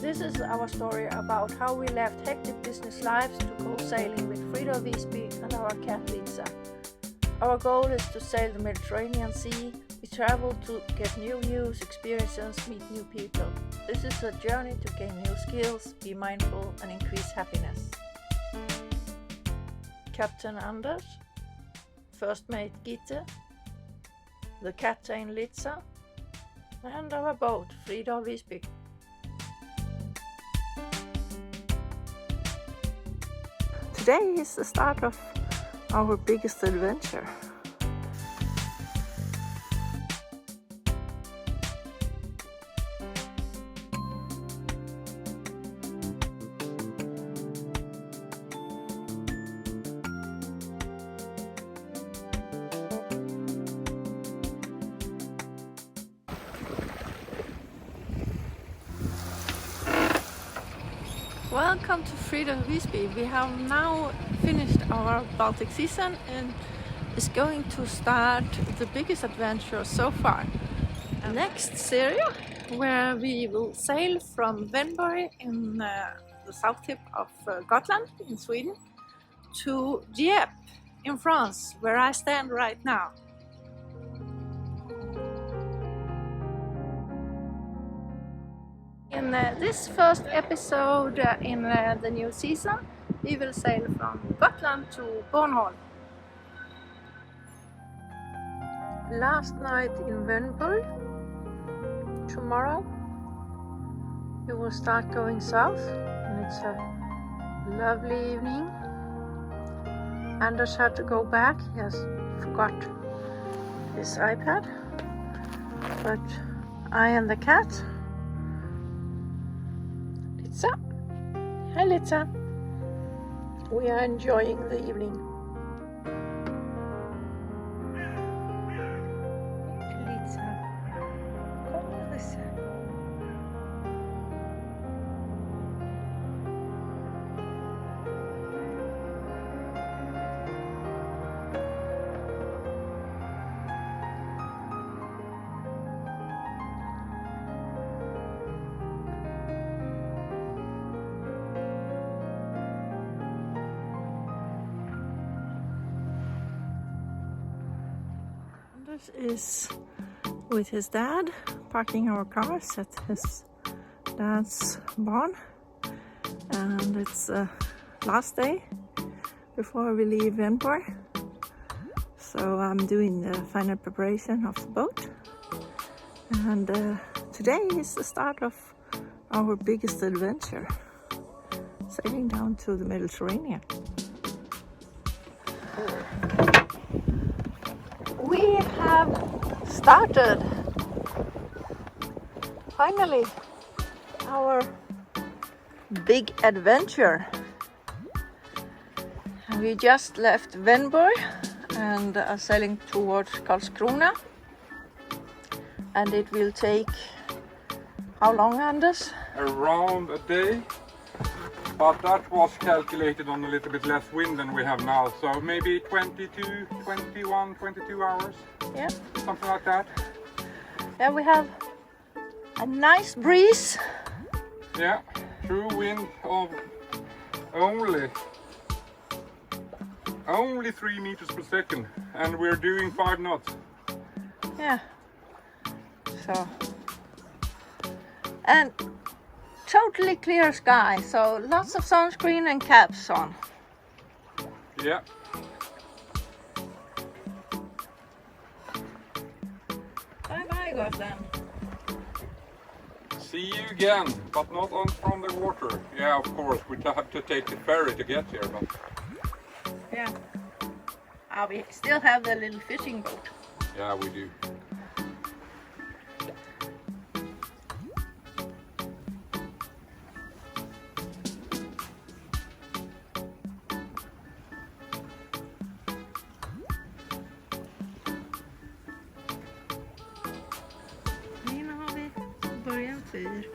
This is our story about how we left hectic business lives to go sailing with Frida Visby and our cat Lisa. Our goal is to sail the Mediterranean Sea. We travel to get new views, experiences, meet new people. This is a journey to gain new skills, be mindful and increase happiness. Captain Anders, First Mate Gitte, the captain Lisa, and our boat Frida Visby. Today is the start of our biggest adventure. Welcome to Frida Visby. We have now finished our Baltic season and is going to start the biggest adventure so far. Next series, where we will sail from Venborg in the south tip of Gotland in Sweden to Dieppe in France, where I stand right now. In this first episode in the new season, we will sail from Gotland to Bornholm. Last night in Venborg. Tomorrow we will start going south, and it's a lovely evening. Anders had to go back, he has forgot his iPad, but I and the cat. Litsa. Hi Litsa. We are enjoying the evening. Litsa. Kolla Litsa. Is with his dad, parking our cars at his dad's barn, and it's last day before we leave Venborg, so I'm doing the final preparation of the boat, and today is the start of our biggest adventure, sailing down to the Mediterranean. We have started, finally, our big adventure. We just left Venborg and are sailing towards Karlskrona, and it will take how long, Anders? Around a day, but that was calculated on a little bit less wind than we have now, so maybe 22 hours. Yeah, something like that. Yeah, we have a nice breeze. Yeah, true wind of only 3 meters per second, and we're doing 5 knots. Yeah, so, and totally clear sky, so lots of sunscreen and caps on. Yeah. Bye bye, Gotland. See you again, but not on from the water. Yeah, of course, we have to take the ferry to get here, but... Yeah. We still have the little fishing boat. Yeah, we do. Nu har vi börjat fyr.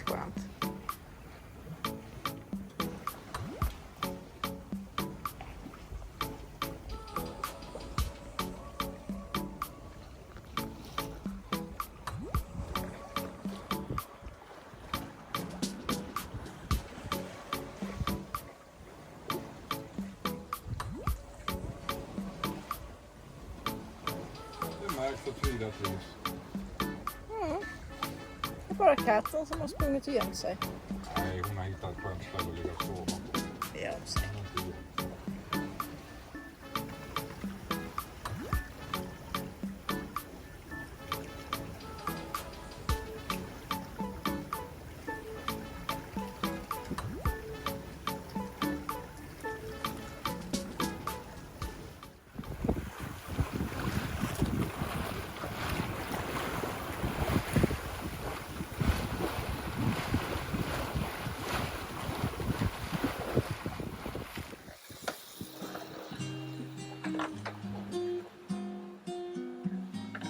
skönt. Det märks att Frida trivs. Det är bara katten som har sprungit och gömt sig. Nej, hon har hittat ett skönt ställe att ligga och sova på. Det gör sig.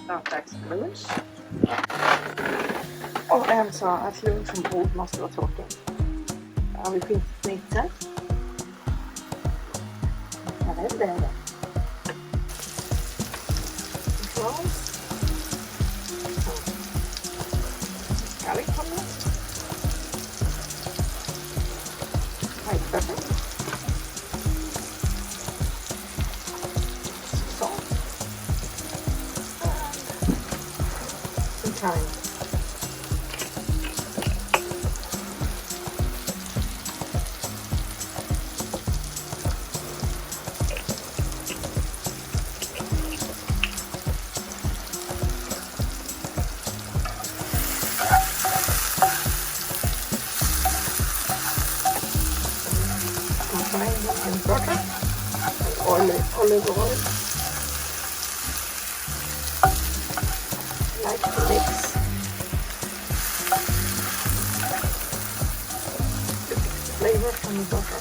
Snart dags för lunch. Och en sa att lunchombord måste vara tråkigt. Har vi skinkschnitzel? Ja, det är det. Garlic-pommes. White pepper. Salt. And some thyme. And butter and olive oil. Like to mix. The flavor from the butter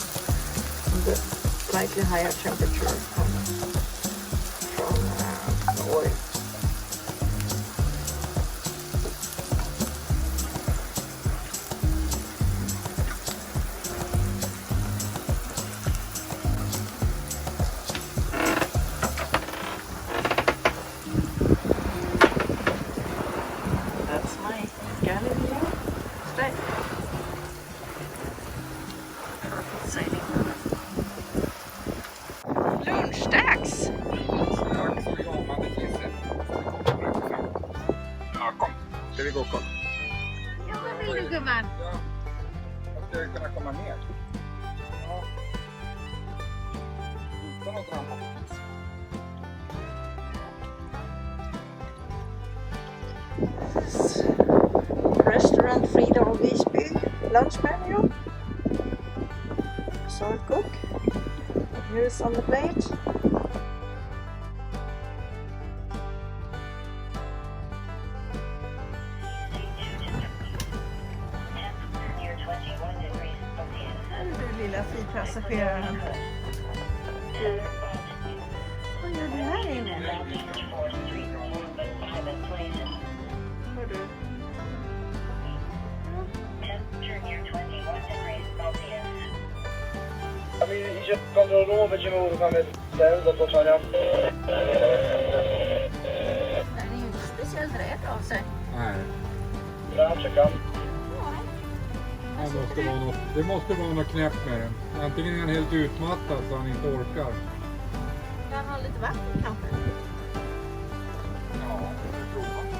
and the slightly higher temperature from the oil. Lunchdags! Ja, kom. Ska vi gå och kolla? Ja, vad vill du gumman? Ja. Jag ska kunna komma ner. Ja. Utan att ramla. Restaurant Frida of Visby lunch menu. Salt cook. Here's on the plate. Du lilla flygpassageraren. Vad gör du här inne? Hör du? Kontrollują, będziemy uruchamiać cel do otoczenia. Den är ju inte speciellt rädd av sig. Nej. Ja, czekam. Det måste vara något knäppt med den. Antingen är han helt utmattad så han inte orkar. Kan han ha lite vatten kanske? Ja, jag tror det.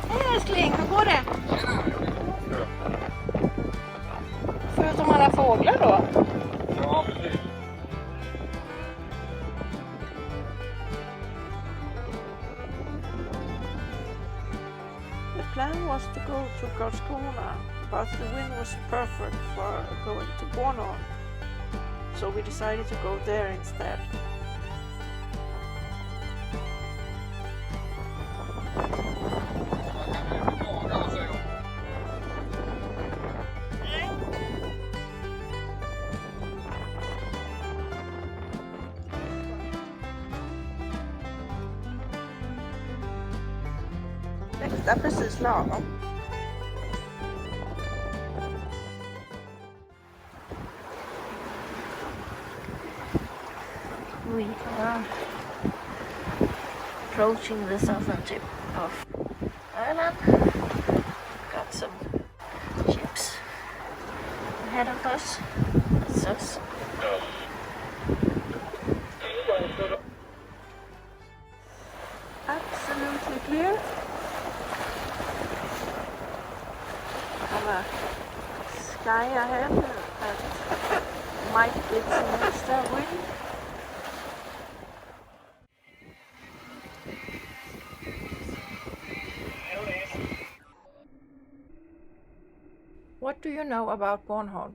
Hej älskling, hur går det? Förutom alla fåglar då? Ja, precis. The plan was to go to Karlskrona, but the wind was perfect for going to Bornholm. So we decided to go there instead. Växlar precis lagom. We are approaching the southern tip of Ireland. Got some ships ahead of us. That's us. Absolutely clear. Have a sky ahead that might get some extra wind. What do you know about Bornholm?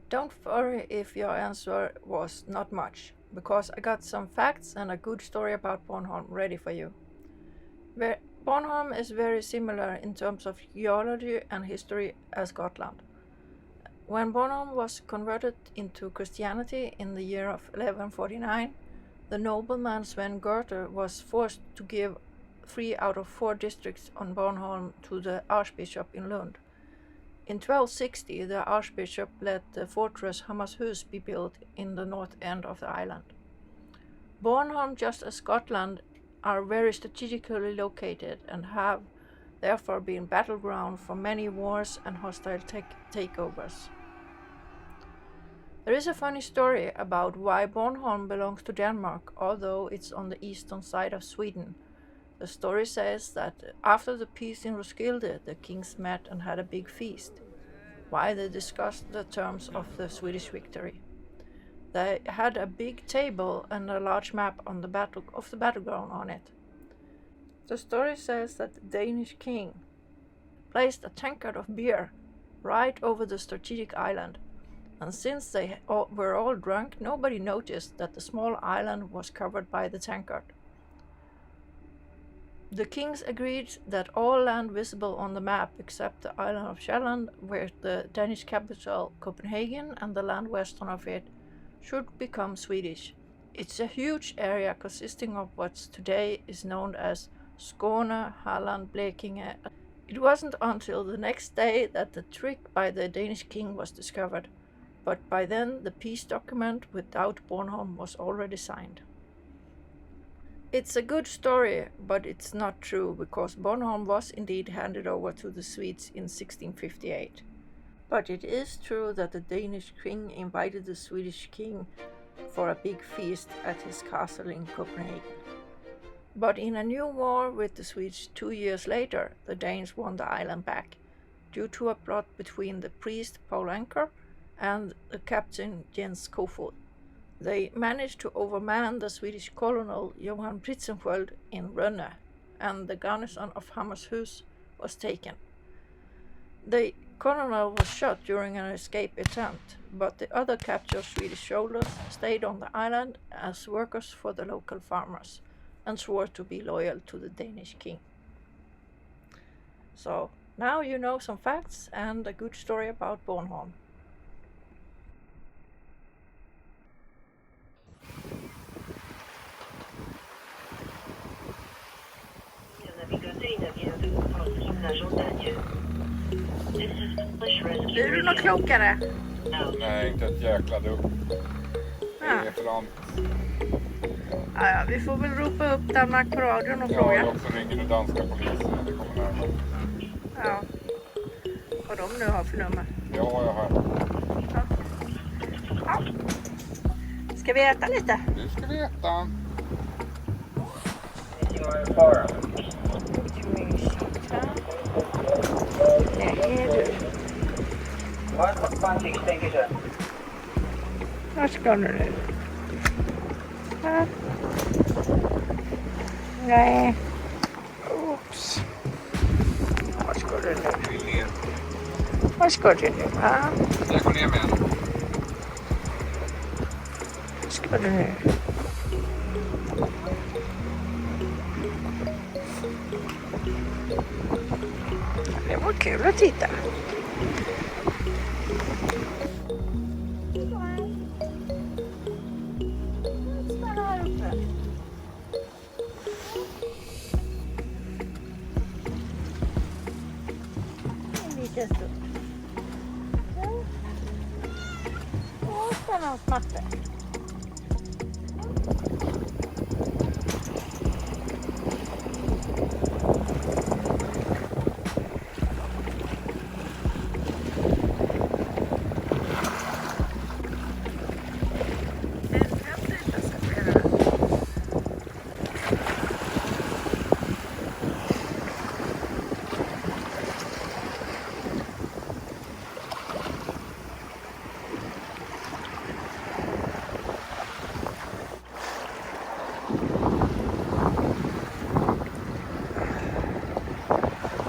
Don't worry if your answer was not much, because I got some facts and a good story about Bornholm ready for you. Bornholm is very similar in terms of geology and history as Gotland. When Bornholm was converted into Christianity in the year of 1149, the nobleman Sven Goethe was forced to give 3 out of 4 districts on Bornholm to the archbishop in Lund. In 1260, the archbishop let the fortress Hammershus be built in the north end of the island. Bornholm, just as Scotland, are very strategically located and have therefore been battleground for many wars and hostile takeovers. There is a funny story about why Bornholm belongs to Denmark, although it's on the eastern side of Sweden. The story says that after the peace in Roskilde, the kings met and had a big feast, while they discussed the terms of the Swedish victory. They had a big table and a large map on the battleground on it. The story says that the Danish king placed a tankard of beer right over the strategic island, and since they were all drunk, nobody noticed that the small island was covered by the tankard. The kings agreed that all land visible on the map except the island of Sjælland, where the Danish capital Copenhagen and the land western of it should become Swedish. It's a huge area consisting of what today is known as Skåne, Halland, Blekinge. It wasn't until the next day that the trick by the Danish king was discovered, but by then the peace document without Bornholm was already signed. It's a good story, but it's not true, because Bornholm was indeed handed over to the Swedes in 1658. But it is true that the Danish king invited the Swedish king for a big feast at his castle in Copenhagen. But in a new war with the Swedes 2 years later, the Danes won the island back, due to a plot between the priest Paul Anker and the captain Jens Kofod. They managed to overman the Swedish colonel Johan Pritzenskjöld in Rönne, and the garrison of Hammershus was taken. The colonel was shot during an escape attempt, but the other captured Swedish soldiers stayed on the island as workers for the local farmers and swore to be loyal to the Danish king. So now you know some facts and a good story about Bornholm. Blir du något klokare? Nej, inte ett jäkla dugg. Det är för långt. Ja, vi får väl ropa upp Danmark på radion och fråga. Ja, också ringer nu danska polisen när det kommer närmare. Ja. Vad de nu har för nummer. Ja, jag hör. Ja. Ska vi äta lite? Nu ska vi äta. Nej, du. Var ska du nu? Ja. Nej. Oops. Var ska du nu? Var ska du nu? Ja. Jag går ner med en. Var ska du nu? Det var kul att titta. finns det. Ja. Åh, spännande matte.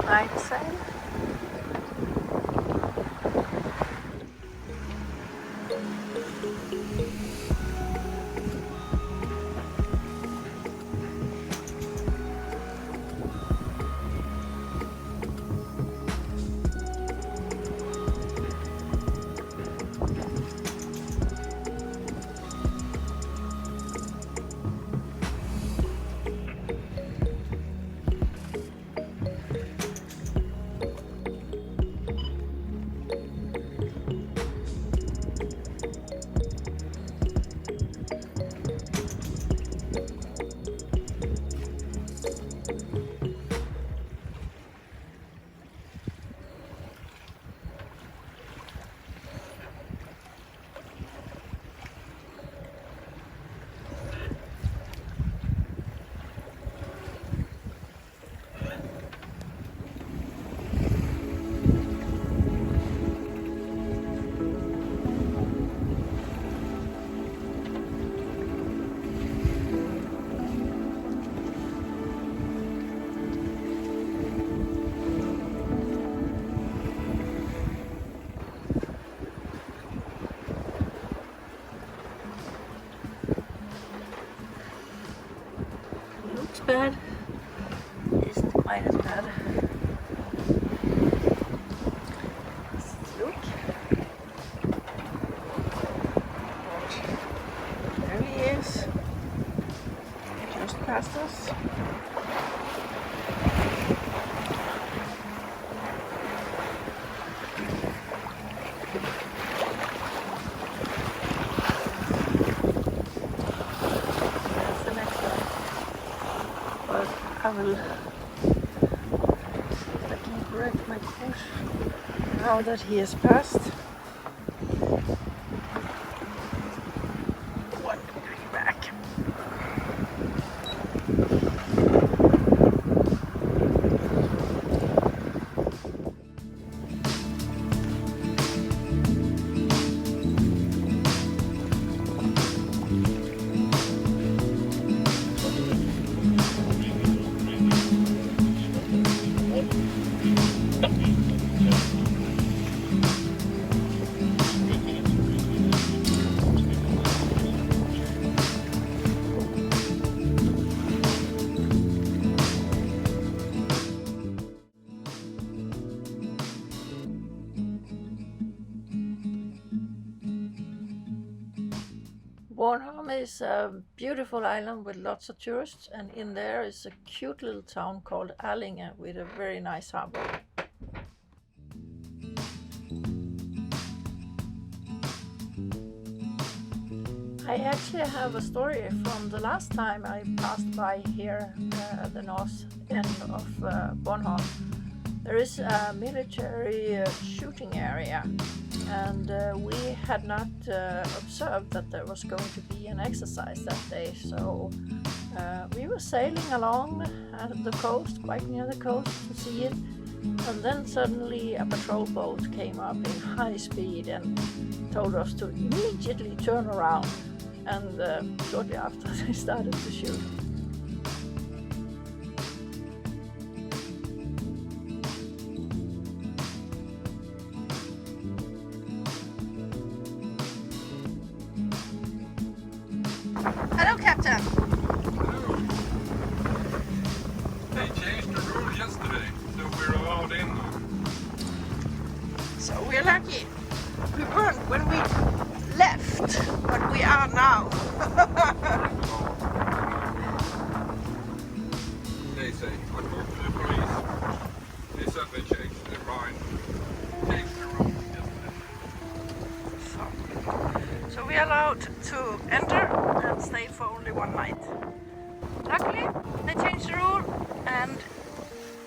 Night sail. Looks bad. Isn't quite as bad. Let's look. There he is. Just past us. That's the next one. But I will see if I can correct my course now that he has passed. One degree back. Bornholm is a beautiful island with lots of tourists, and in there is a cute little town called Allinge with a very nice harbor. I actually have a story from the last time I passed by here at the north end of Bornholm. There is a military shooting area, and we had not observed that there was going to be an exercise that day, so we were sailing along the coast, quite near the coast, to see it, and then suddenly a patrol boat came up in high speed and told us to immediately turn around, and shortly after they started to shoot. Hello, Captain. They changed the rule yesterday, so we're allowed in now. So we're lucky. We weren't when we left, but we are now. They say, I talked to the police. They said they changed their mind. so. So we are allowed to enter and stay for only one night. Luckily, they changed the rule and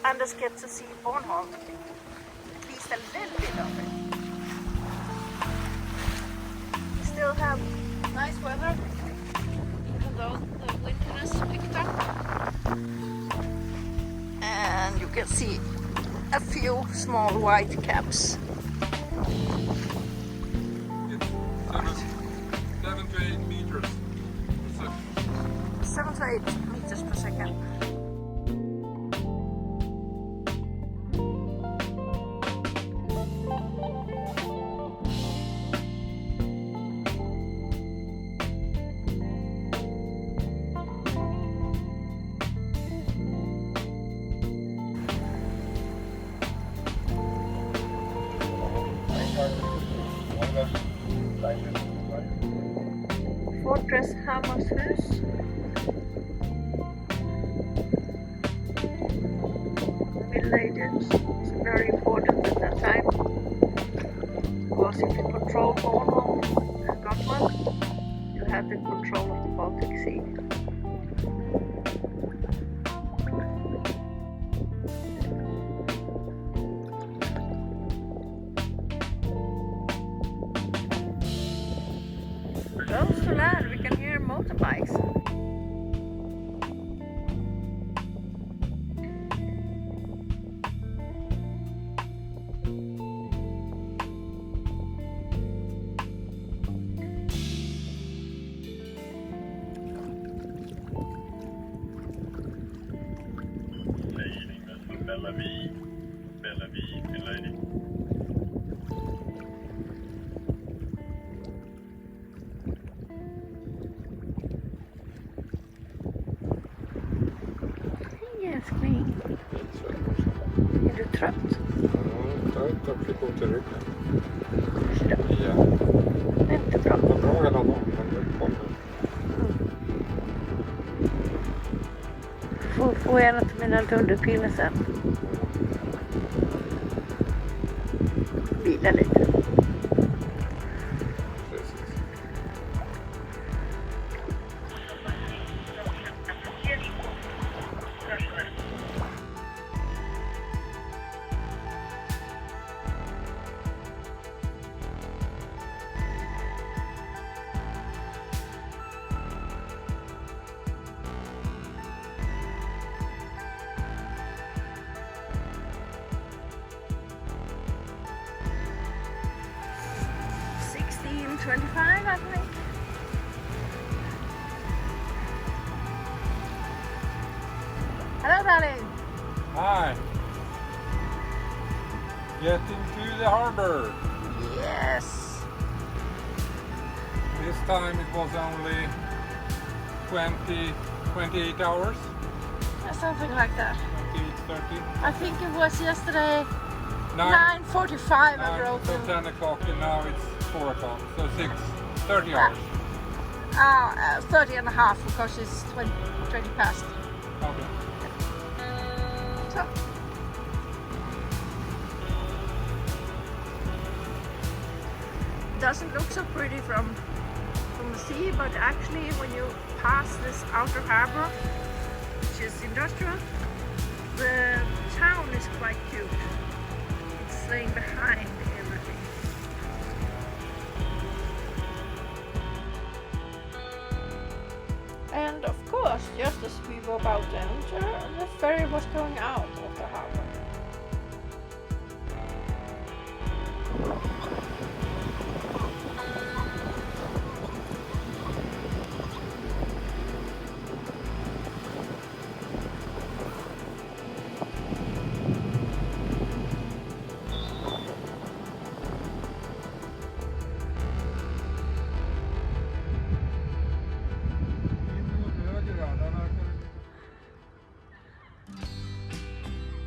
Anders gets to see Bornholm. At least a little bit of it. We still have nice weather, even though the winter has picked up. And you can see a few small white caps. It's 7 to 8 meters per second. 7 to 8 meters per second. Fortress Hammershus. Villagers is very important at that time, because if you control Bornholm and Gotland, you have the control of the Baltic Sea. Close to land, we can hear motorbikes. Bellavie, lady. Yes, Queen. Är du trött? Ja, trött och fick ont i ryggen. Ja. Ja. Inte bra. Det var bra hela dagen, men det kom nu. Får jag något med mina underpiller sen? Vila lite. Precis. $16.25, I think. Hello, darling. Hi. Getting to the harbor. Yes. This time it was only 28 hours. Something like that. 28:30. I think it was yesterday 9, 9:45 I wrote so to. 10 o'clock and now it's 4 o'clock. So 30 hours. 30 and a half because it's 20 past. Okay. So. Doesn't look so pretty from the sea, but actually when you pass this outer harbor, which is industrial, the town is quite cute. It's laying behind everything. And of course, just as we were about to enter, the ferry was going out of the harbor.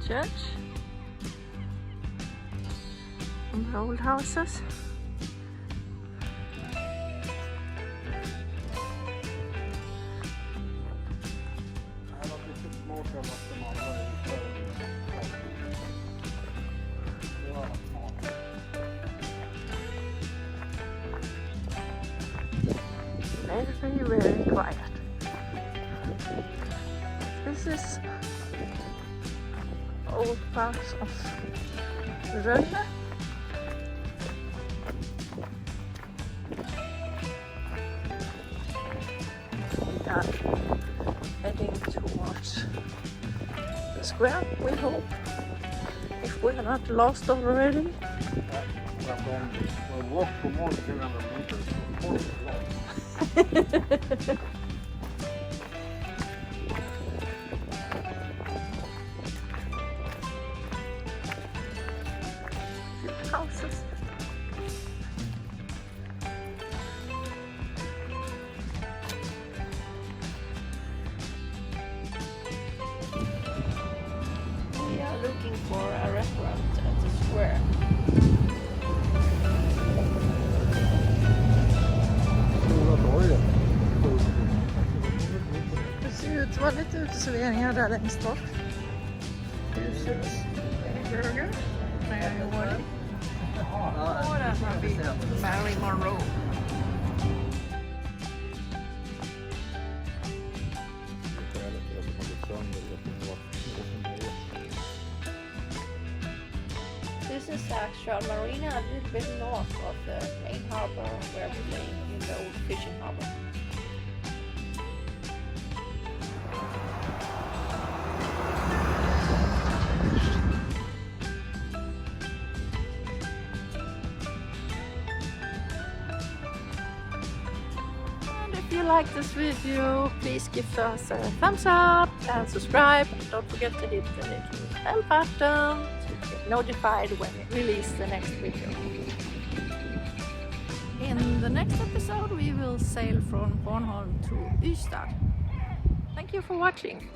Church and the old houses. very quiet. This is old parts of Rönne. We are heading towards the square, we hope, if we are not lost already. We'll walk for more than 200 meters. Of course it's lost. Houses. We are looking for a restaurant at the square. Det ser ut att vara lite uteserveringar där längst bort. Huset Burger. Nej, jag var det. Och där har vi Mary Monroe. This is actual marina a little bit north of the main harbor where we lay in the old fishing harbor. If you like this video, please give us a thumbs up and subscribe. Don't forget to hit the little bell button to get notified when we release the next video. In the next episode we will sail from Bornholm to Ystad. Thank you for watching.